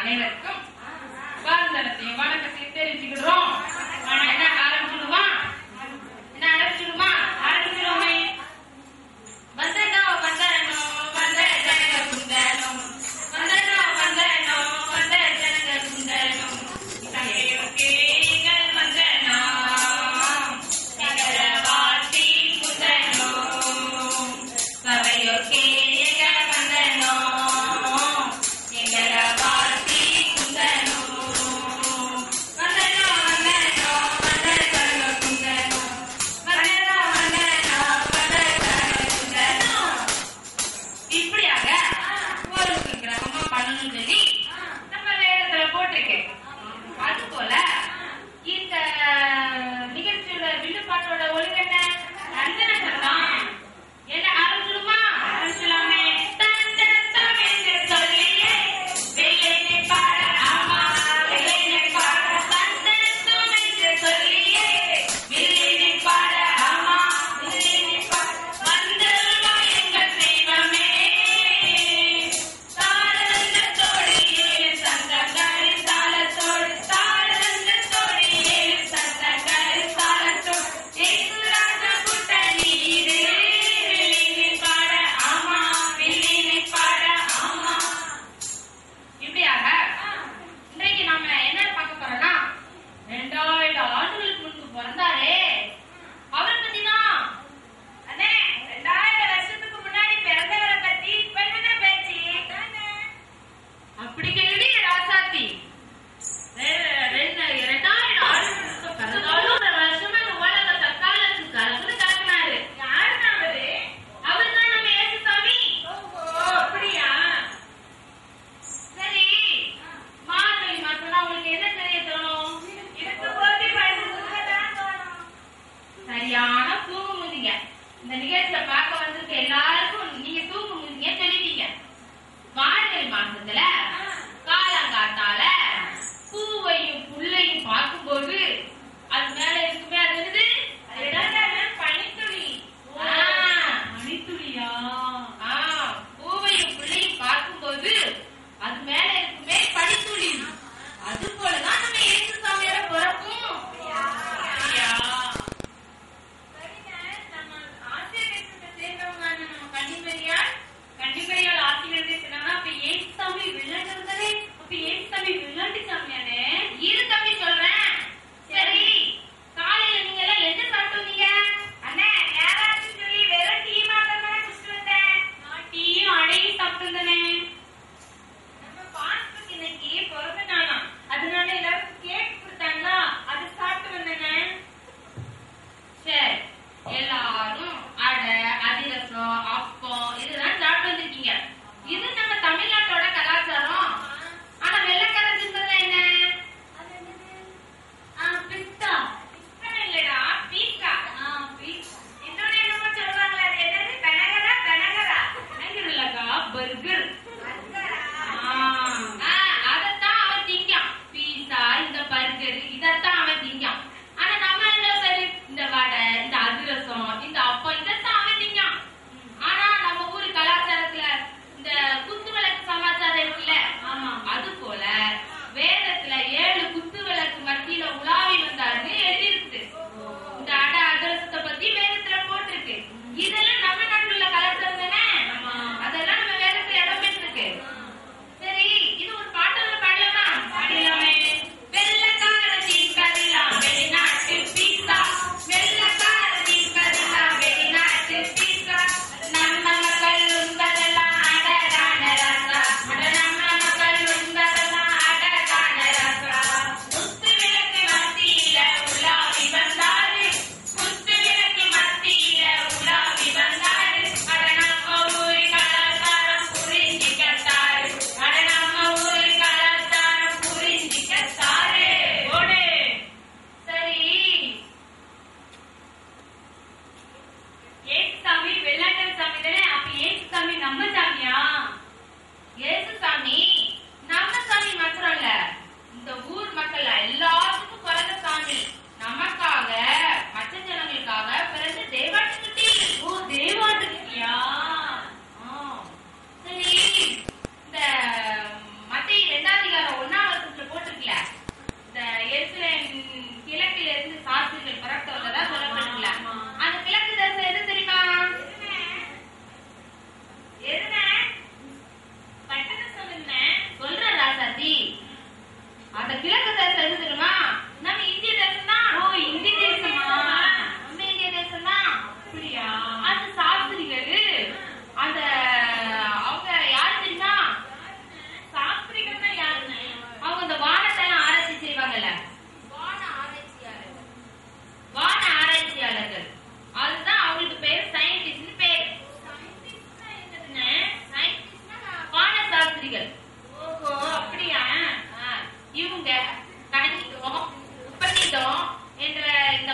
அனைவருக்கும் வாழ்ந்தனத்தையும் வணக்கத்தையும் தெரிவிச்சுக்கிறோம். என்ன ஆரம்பிச்சிடுமா? ஆரம்பிச்சிடுவோமே. வந்தனோ வந்தனோ வந்த ஜனக குந்தனம், வந்தனோ வந்தனோ வந்த ஜனக குந்தனம், கேகள் வந்தனோ எங்கள வாசி குந்தனோ, சபையோ கேகள் வந்தனோ எங்கள வாசி குந்தனோ, வந்தனோ வந்தனோ வந்த ஜனக குந்தனோ, வந்தனோ வந்தனோ வந்த ஜனக குந்தனோ. இப்படியாக ஒரு கிரகமா பண்ணணும்னு சொல்லி நம்ம வேதத்துல போட்டிருக்கு. அது போல இந்த நிகழ்ச்சியோட வில்லுப்பாட்டோட ஒழுங்கென்ன? நந்தனங்கள் தான். என்ன ஆரம்பிச்சிடுமா? ஆரம்பிச்சலாமே. சொல்லியே வெள்ளையை பாட, ஆமா வெள்ளையை பாட, சொல்லியே வெள்ளையை பாட, ஆமா வெள்ளையை பாட, வந்தருளா எங்கள் தெய்வமே, தாளந்தத்தோடு ஏழு சந்தங்கள் தாளத்தோடு, தாளந்தத்தோடு ஏழு சந்தங்கள் தாளத்தோடு, ஏசுராஜ கூட்டணீரே வெள்ளையை பாட, ஆமா வெள்ளையை பாட, ஆமா. இப்படியாக இன்றைக்கு நாம என்ன பார்க்க போறோம்னா, 2000 ஆண்டுகளுக்கு முன்பு பிறந்தாரே அவரை பத்தி தான். அண்ணே, 2000 வருஷத்துக்கு முன்னாடி பிறந்தவரை பத்தி இப்ப என்ன பேச்சு? அப்படி கேள்வி ராசாத்தி. 2000 ஆண்டுகளுக்கு பிறந்தாலும் ஒரு வருஷமா இந்த உலக தற்காலத்துக்கு கலந்து கலக்குனாரு. யாருன்னா அவரு? அவர்தான் நம்ம இயேசுசாமி. அப்படியா? சரி, மார்கழி மாசம்னா உங்களுக்கு என்ன தெரிய தோணும்? எனக்கு போட்டி படுத்துதான் தோணும். சரியான தூங்கு முதிங்க. இந்த நிகழ்ச்சியை பார்க்க வந்திருக்க எல்லாருக்கும் நீங்க தூங்கு முதிங்க சொல்லிட்டீங்க. மார்கழி மாசத்துல காலங்காத்தால பூவையும் புல்லையும் பார்க்கும்போது அது மேல இருக்குமே, அது என்னது? பனித்துளி. பனித்துளியா? பூவையும் புல்லையும் பார்க்கும்போது அது மேல இருக்குமே பனித்துளி. அது போலதான் நம்ம இயேசுசாமியோட பிறப்பும். அப்படியா? நம்ம ஆசிரியர் சேர்ந்தவங்க நம்ம கன்னிமரியால் ஆசிரியர் சேர்ந்தவங்க. அப்ப இயேசுசாமி இவங்க கணிதம், உபநிதம் என்ற இந்த